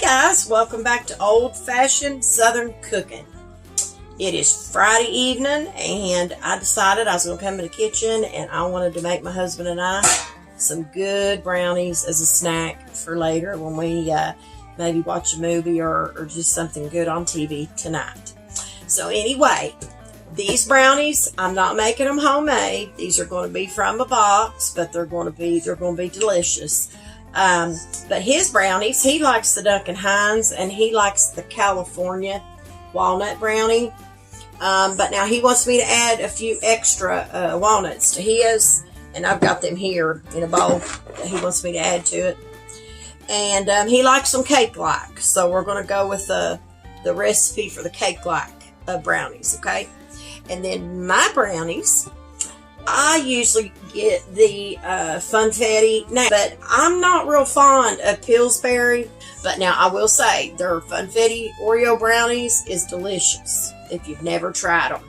guys, welcome back to old-fashioned Southern cooking. It is Friday evening and I decided I was going to come in the kitchen and I wanted to make my husband and I some good brownies as a snack for later when we maybe watch a movie or just something good on TV tonight. So anyway, these brownies, I'm not making them homemade. These are going to be from a box, but they're going to be delicious. But his brownies, he likes the Duncan Hines and he likes the California walnut brownie. But now he wants me to add a few extra walnuts to his, and I've got them here in a bowl that he wants me to add to it. And he likes them cake-like, so we're going to go with the recipe for the cake-like brownies, okay? And then my brownies, I usually get the Funfetti, but I'm not real fond of PILLSBURY. But now I will say their Funfetti Oreo brownies is delicious if you've never tried them.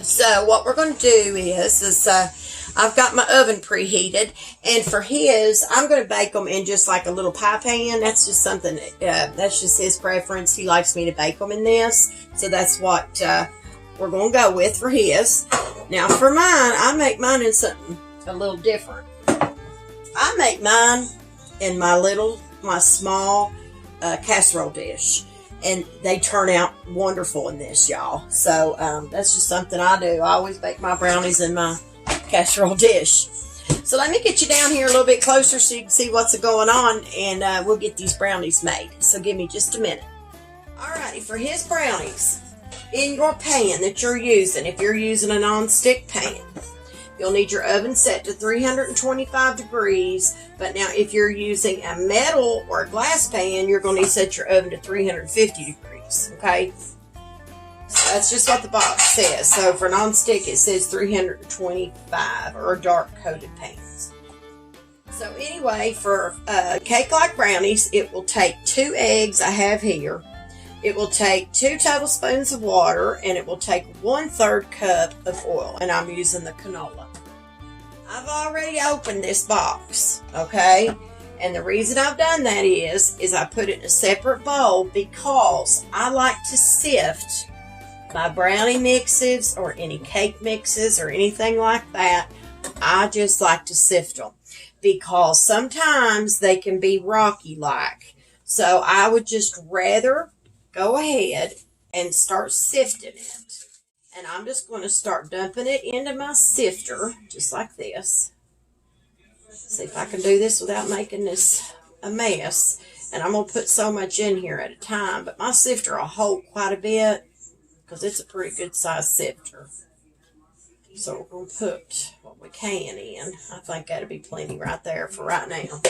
So what we're going to do is I've got my oven preheated, and for his, I'm going to bake them in just like a little pie pan. That's just something, that's just his preference. He likes me to bake them in this, so that's what we're going to go with for his. Now for mine, I make mine in something a little different. I make mine in my small casserole dish, and they turn out wonderful in this, y'all. So that's just something I do. I always bake my brownies in my casserole dish. So let me get you down here a little bit closer so you can see what's going on, and we'll get these brownies made. So give me just a minute. Alrighty, for his brownies, in your pan that you're using, if you're using a non-stick pan, you'll need your oven set to 325 degrees. But now if you're using a metal or a glass pan, you're going to set your oven to 350 degrees, okay? So that's just what the box says. So for non-stick, it says 325 or dark coated pans. So anyway, for cake-like brownies, it will take 2 eggs I have here. It will take 2 tablespoons of water, and it will take 1/3 cup of oil, and I'm using the canola. I've already opened this box, okay? And the reason I've done that is I put it in a separate bowl because I like to sift my brownie mixes or any cake mixes or anything like that. I just like to sift them because sometimes they can be rocky-like. So I would just rather go ahead and start sifting it. And I'm just going to start dumping it into my sifter, just like this. See if I can do this without making this a mess. And I'm going to put so much in here at a time, but my sifter will hold quite a bit because it's a pretty good size sifter. So we're going to put what we can in. I think that'll be plenty right there for right now.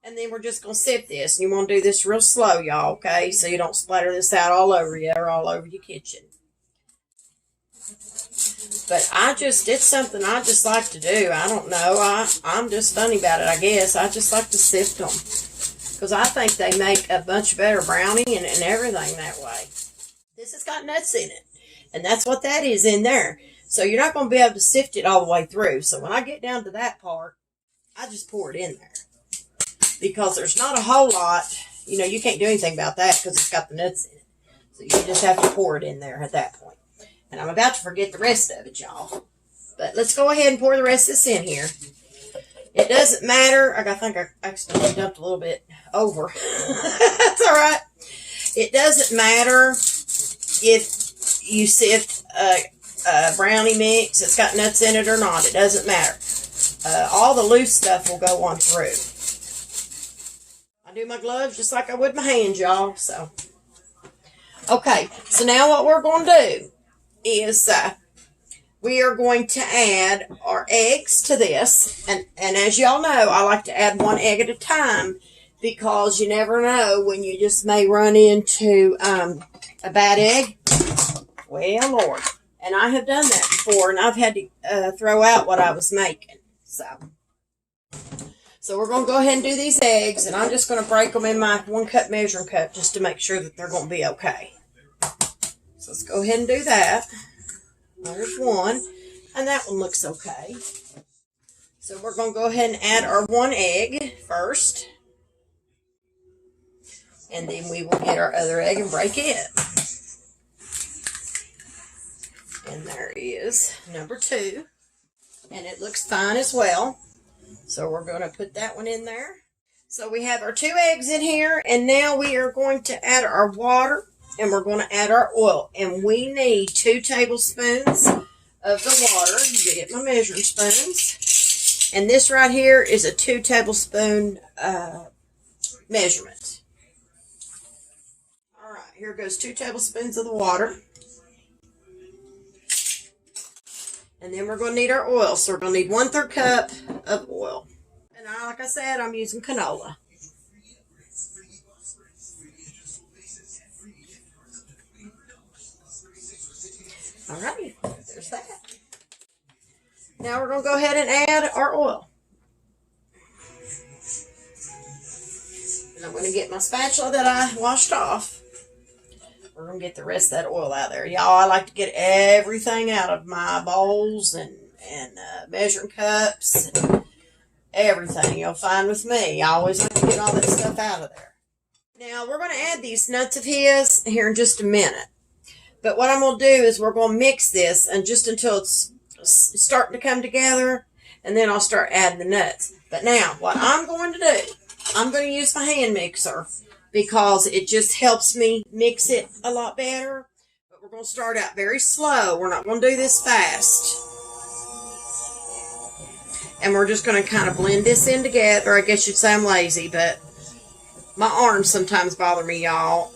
And then we're just going to sift this. And you want to do this real slow, y'all, okay? So you don't splatter this out all over you or all over your kitchen. But it's something I just like to do. I don't know. I'm just funny about it, I guess. I just like to sift them. Because I think they make a much better brownie and everything that way. This has got nuts in it. And that's what that is in there. So you're not going to be able to sift it all the way through. So when I get down to that part, I just pour it in there. Because there's not a whole lot, you can't do anything about that because it's got the nuts in it. So you just have to pour it in there at that point. And I'm about to forget the rest of it, y'all. But let's go ahead and pour the rest of this in here. It doesn't matter. I think I accidentally dumped a little bit over. That's all right. It doesn't matter if you sift a brownie mix that's got nuts in it or not. It doesn't matter. All the loose stuff will go on through. I do my gloves just like I would my hands, y'all. So, okay. So now what we're going to do is we are going to add our eggs to this. And as y'all know, I like to add 1 egg at a time because you never know when you just may run into a bad egg. Well, Lord. And I have done that before, and I've had to throw out what I was making. So we're going to go ahead and do these eggs, and I'm just going to break them in my 1 cup measuring cup just to make sure that they're going to be okay. So let's go ahead and do that. There's 1, and that one looks okay. So we're going to go ahead and add our 1 egg first. And then we will get our other egg and break it. And there is number 2. And it looks fine as well. So we're going to put that one in there. So we have our 2 eggs in here. And now we are going to add our water. And we're going to add our oil. And we need 2 tablespoons of the water. I'm get my measuring spoons. And this right here is a 2 tablespoon measurement. All right, here goes 2 tablespoons of the water. And then we're going to need our oil. So we're going to need 1/3 cup of oil. And like I said, I'm using canola. All right, there's that. Now we're going to go ahead and add our oil. And I'm going to get my spatula that I washed off. We're going to get the rest of that oil out there. Y'all, I like to get everything out of my bowls and measuring cups and everything. You'll find with me. I always like to get all that stuff out of there. Now, we're going to add these nuts of his here in just a minute. But what I'm going to do is we're going to mix this and just until it's starting to come together, and then I'll start adding the nuts. But now, what I'm going to do, I'm going to use my hand mixer because it just helps me mix it a lot better. But we're going to start out very slow. We're not going to do this fast. And we're just going to kind of blend this in together. I guess you'd say I'm lazy, but my arms sometimes bother me, y'all.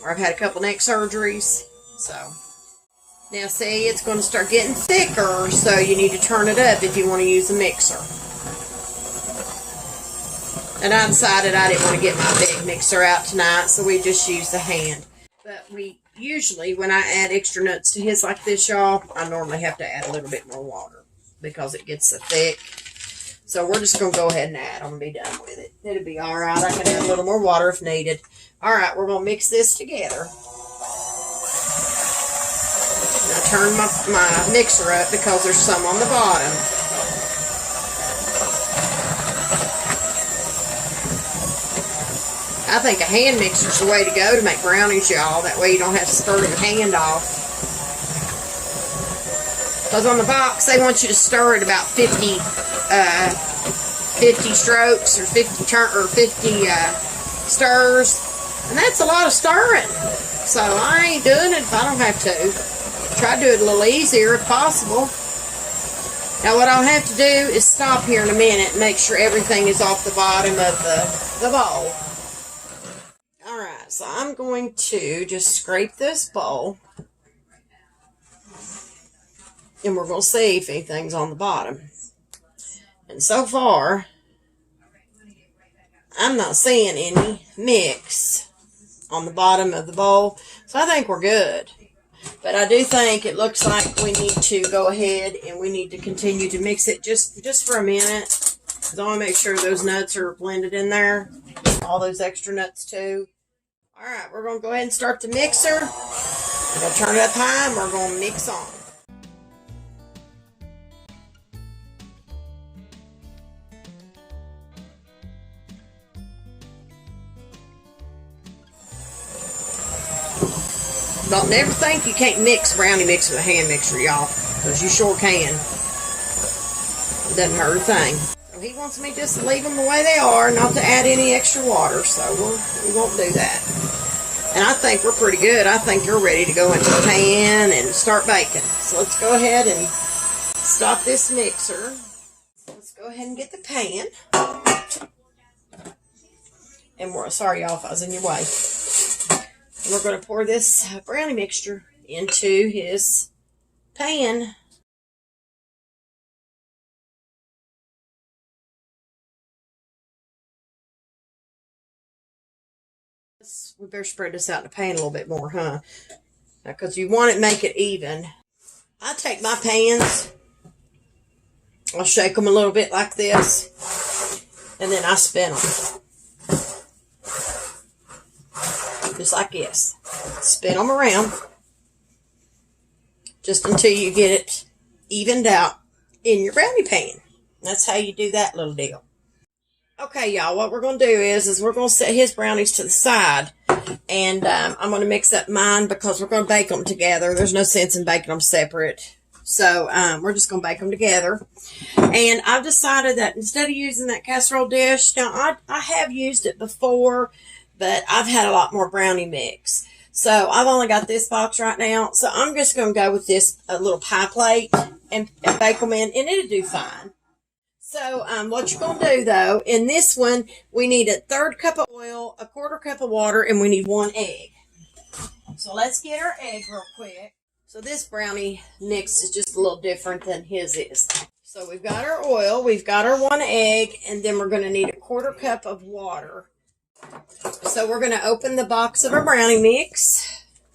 Or I've had a couple neck surgeries. So, now see, it's going to start getting thicker, so you need to turn it up if you want to use a mixer. And I decided I didn't want to get my big mixer out tonight, so we just use the hand. But we usually, when I add extra nuts to his like this, y'all, I normally have to add a little bit more water because it gets so thick. So we're just going to go ahead and add. I'm going to be done with it. It'll be all right. I can add a little more water if needed. All right, we're going to mix this together. And I turn my mixer up because there's some on the bottom. I think a hand mixer is the way to go to make brownies, y'all. That way you don't have to stir your hand off. Because on the box, they want you to stir it about 50 strokes or 50 stirs. And that's a lot of stirring. So I ain't doing it if I don't have to. Try to do it a little easier if possible. Now what I'll have to do is stop here in a minute and make sure everything is off the bottom of the bowl. Alright, so I'm going to just scrape this bowl. And we're going to see if anything's on the bottom. And so far, I'm not seeing any mix on the bottom of the bowl. So I think we're good. But I do think it looks like we need to go ahead and we need to continue to mix it just for a minute. Because I want to make sure those nuts are blended in there. All those extra nuts too. Alright, we're going to go ahead and start the mixer. We're going to turn it up high and we're going to mix on. Don't never think you can't mix brownie mix with a hand mixer, y'all. Because you sure can. It doesn't hurt a thing. So he wants me just to leave them the way they are, not to add any extra water. So we won't do that. And I think we're pretty good. I think you're ready to go into the pan and start baking. So let's go ahead and stop this mixer. Let's go ahead and get the pan. And sorry y'all if I was in your way. And we're going to pour this brownie mixture into his pan. We better spread this out in the pan a little bit more, huh? Because you want to make it even. I take my pans, I'll shake them a little bit like this, and then I spin them. Just like this. Spin them around just until you get it evened out in your brownie pan. That's how you do that little deal. Okay, y'all, what we're going to do is we're going to set his brownies to the side. And I'm going to mix up mine because we're going to bake them together. There's no sense in baking them separate. So we're just going to bake them together. And I've decided that instead of using that casserole dish, now I have used it before, but I've had a lot more brownie mix. So I've only got this box right now. So I'm just going to go with this little pie plate and bake them in, and it'll do fine. So what you're going to do, though, in this one, we need a 1/3 cup of oil, a 1/4 cup of water, and we need 1 egg. So let's get our egg real quick. So this brownie mix is just a little different than his is. So we've got our oil, we've got our 1 egg, and then we're going to need a 1/4 cup of water. So we're going to open the box of our brownie mix,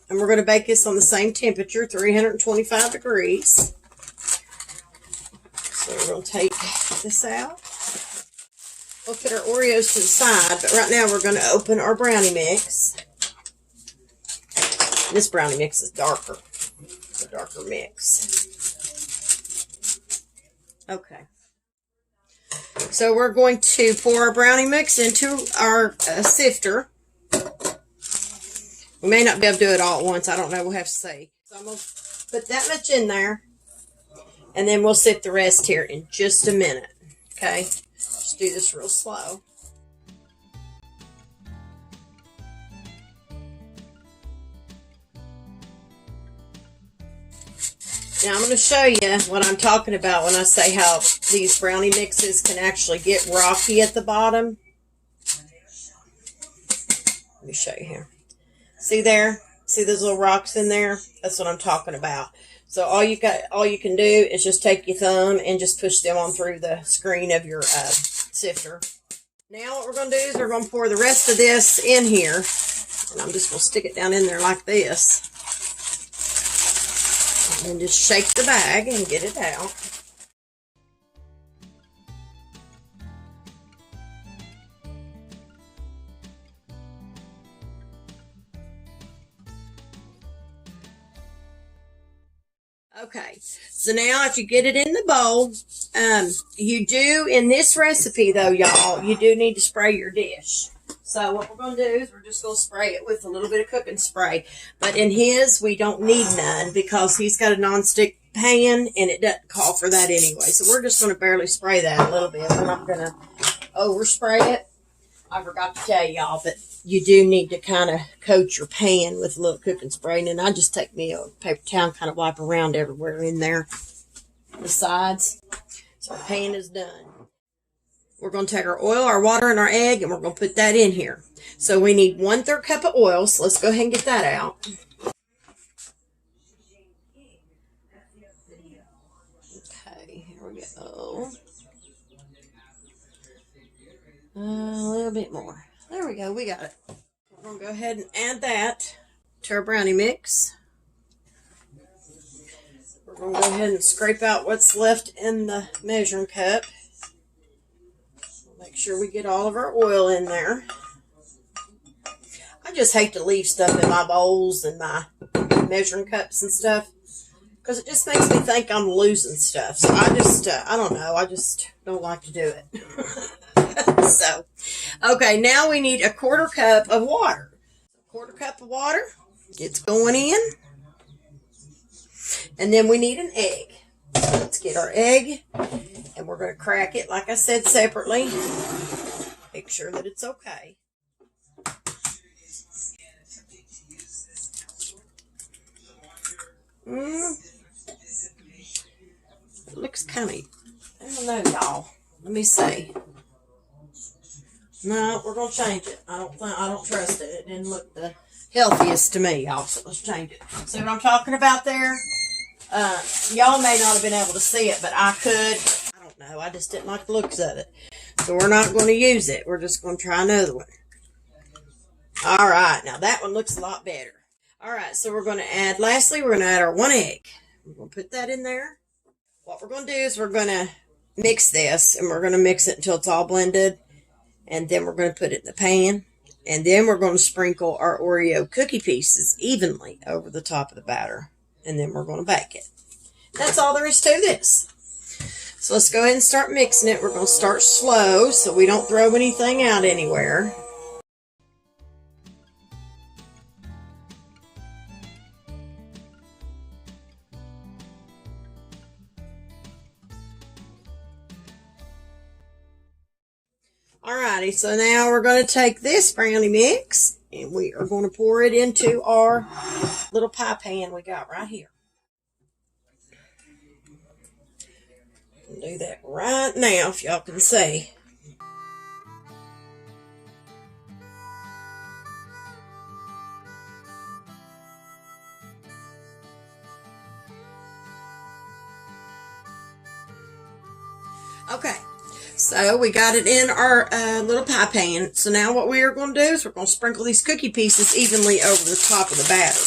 and we're going to bake this on the same temperature, 325 degrees. So we're going to take this out. We'll put our Oreos to the side, but right now we're going to open our brownie mix. This brownie mix is darker. It's a darker mix. Okay. So we're going to pour our brownie mix into our sifter. We may not be able to do it all at once. I don't know. We'll have to see. So I'm going to put that much in there. And then we'll sift the rest here in just a minute. Okay? Just do this real slow. Now I'm going to show you what I'm talking about when I say how these brownie mixes can actually get rocky at the bottom. Let me show you here. See there? See those little rocks in there? That's what I'm talking about. So all you can do is just take your thumb and just push them on through the screen of your sifter. Now what we're going to do is we're going to pour the rest of this in here. And I'm just going to stick it down in there like this. And then just shake the bag and get it out. Okay, so now if you get it in the bowl, you do, in this recipe though, y'all, you do need to spray your dish. So what we're going to do is we're just going to spray it with a little bit of cooking spray. But in his, we don't need none because he's got a nonstick pan and it doesn't call for that anyway. So we're just going to barely spray that a little bit. We're not going to overspray it. I forgot to tell y'all, but you do need to kind of coat your pan with a little cooking spray. And then I just take me a paper towel and kind of wipe around everywhere in there, the sides. So our pan is done. We're going to take our oil, our water, and our egg, and we're going to put that in here. So we need 1/3 cup of oil, so let's go ahead and get that out. Okay, here we go. A little bit more. There we go, we got it. We're going to go ahead and add that to our brownie mix. We're going to go ahead and scrape out what's left in the measuring cup. Make sure we get all of our oil in there. I just hate to leave stuff in my bowls and my measuring cups and stuff because it just makes me think I'm losing stuff. So I just, I don't know, I just don't like to do it. So, okay, now we need a 1/4 cup of water. 1/4 cup of water, it's going in. And then we need an egg. So let's get our egg, and we're going to crack it, like I said, separately. Make sure that it's okay. It looks kind of, I don't know, y'all. Let me see. No, we're going to change it. I don't trust it. It didn't look the healthiest to me, y'all, so let's change it. See what I'm talking about there? Y'all may not have been able to see it, but I could. I don't know. I just didn't like the looks of it. So we're not going to use it. We're just going to try another one. All right. Now that one looks a lot better. All right. So we're going to add, lastly, we're going to add our 1 egg. We're going to put that in there. What we're going to do is we're going to mix this, and we're going to mix it until it's all blended. And then we're going to put it in the pan. And then we're going to sprinkle our Oreo cookie pieces evenly over the top of the batter. And then we're going to bake it. That's all there is to this. So let's go ahead and start mixing it. We're going to start slow so we don't throw anything out anywhere. Alrighty, so now we're going to take this brownie mix and we are going to pour it into our little pie pan we got right here. I'll do that right now if y'all can see. Okay. So we got it in our little pie pan. So now what we are going to do is we're going to sprinkle these cookie pieces evenly over the top of the batter.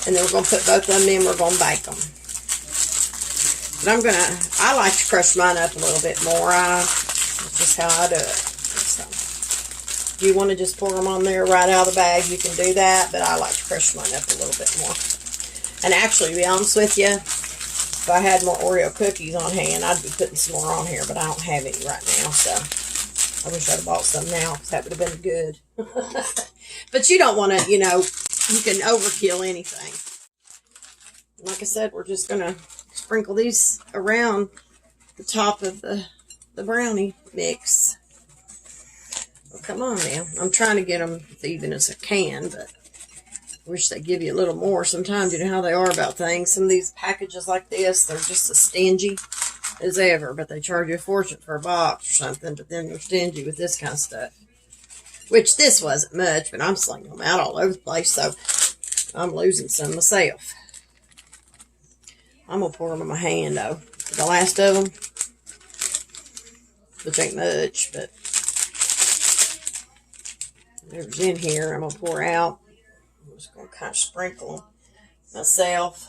And then we're going to put both of them in. We're going to bake them. But I like to crush mine up a little bit more. That's just how I do it. So if you want to just pour them on there right out of the bag, you can do that. But I like to crush mine up a little bit more. And actually, to be honest with you, if I had more Oreo cookies on hand, I'd be putting some more on here, but I don't have any right now, so I wish I'd have bought some now, because that would have been good. But you don't want to, you can overkill anything. Like I said, we're just going to sprinkle these around the top of the brownie mix. Well, come on now. I'm trying to get them as even as I can, but I wish they'd give you a little more. Sometimes you know how they are about things. Some of these packages like this, they're just as stingy as ever, but they charge you a fortune for a box or something, but then they're stingy with this kind of stuff. Which this wasn't much, but I'm slinging them out all over the place, so I'm losing some myself. I'm going to pour them in my hand, though. The last of them, which ain't much, but whatever's in here, I'm going to pour out. I'm just going to kind of sprinkle them myself.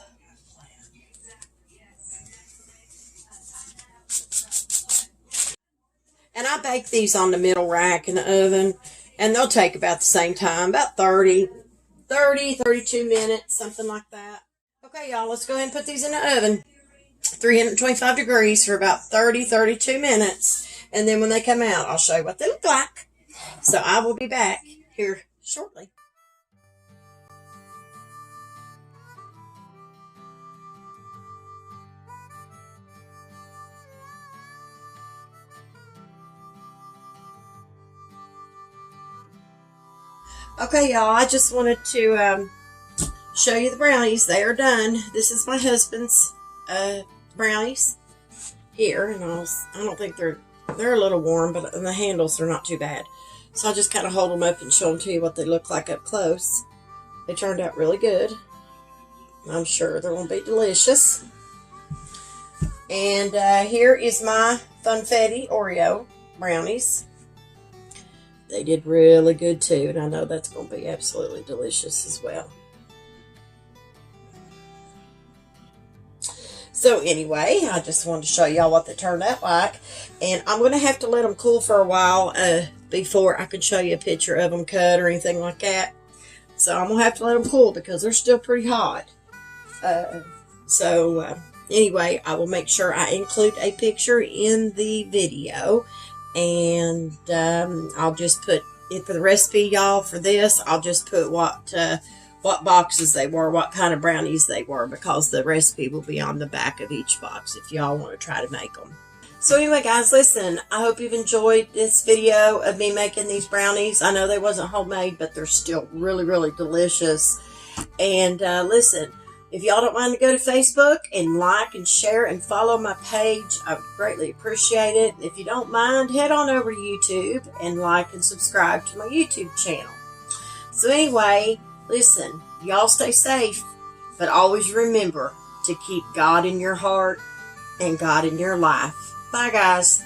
And I bake these on the middle rack in the oven, and they'll take about the same time, about 32 minutes, something like that. Okay, y'all, let's go ahead and put these in the oven. 325 degrees for about 32 minutes. And then when they come out, I'll show you what they look like. So I will be back here shortly. Okay, y'all, I just wanted to show you the brownies. They are done. This is my husband's brownies here, and I don't think they're a little warm, but the handles are not too bad. So I'll just kind of hold them up and show them to you what they look like up close. They turned out really good. I'm sure they're going to be delicious. And here is my Funfetti Oreo brownies. They did really good too, and I know that's going to be absolutely delicious as well. So anyway, I just wanted to show y'all what they turned out like. And I'm going to have to let them cool for a while before I can show you a picture of them cut or anything like that. So I'm going to have to let them cool because they're still pretty hot. Anyway, I will make sure I include a picture in the video. And I'll just put it for the recipe, y'all, for this. I'll just put what boxes they were, what kind of brownies they were, because the recipe will be on the back of each box if y'all want to try to make them. So anyway, guys, listen, I hope you've enjoyed this video of me making these brownies. I know they wasn't homemade, but they're still really, really delicious. And listen, if y'all don't mind to go to Facebook and like and share and follow my page, I would greatly appreciate it. If you don't mind, head on over to YouTube and like and subscribe to my YouTube channel. So anyway, listen, y'all stay safe, but always remember to keep God in your heart and God in your life. Bye, guys.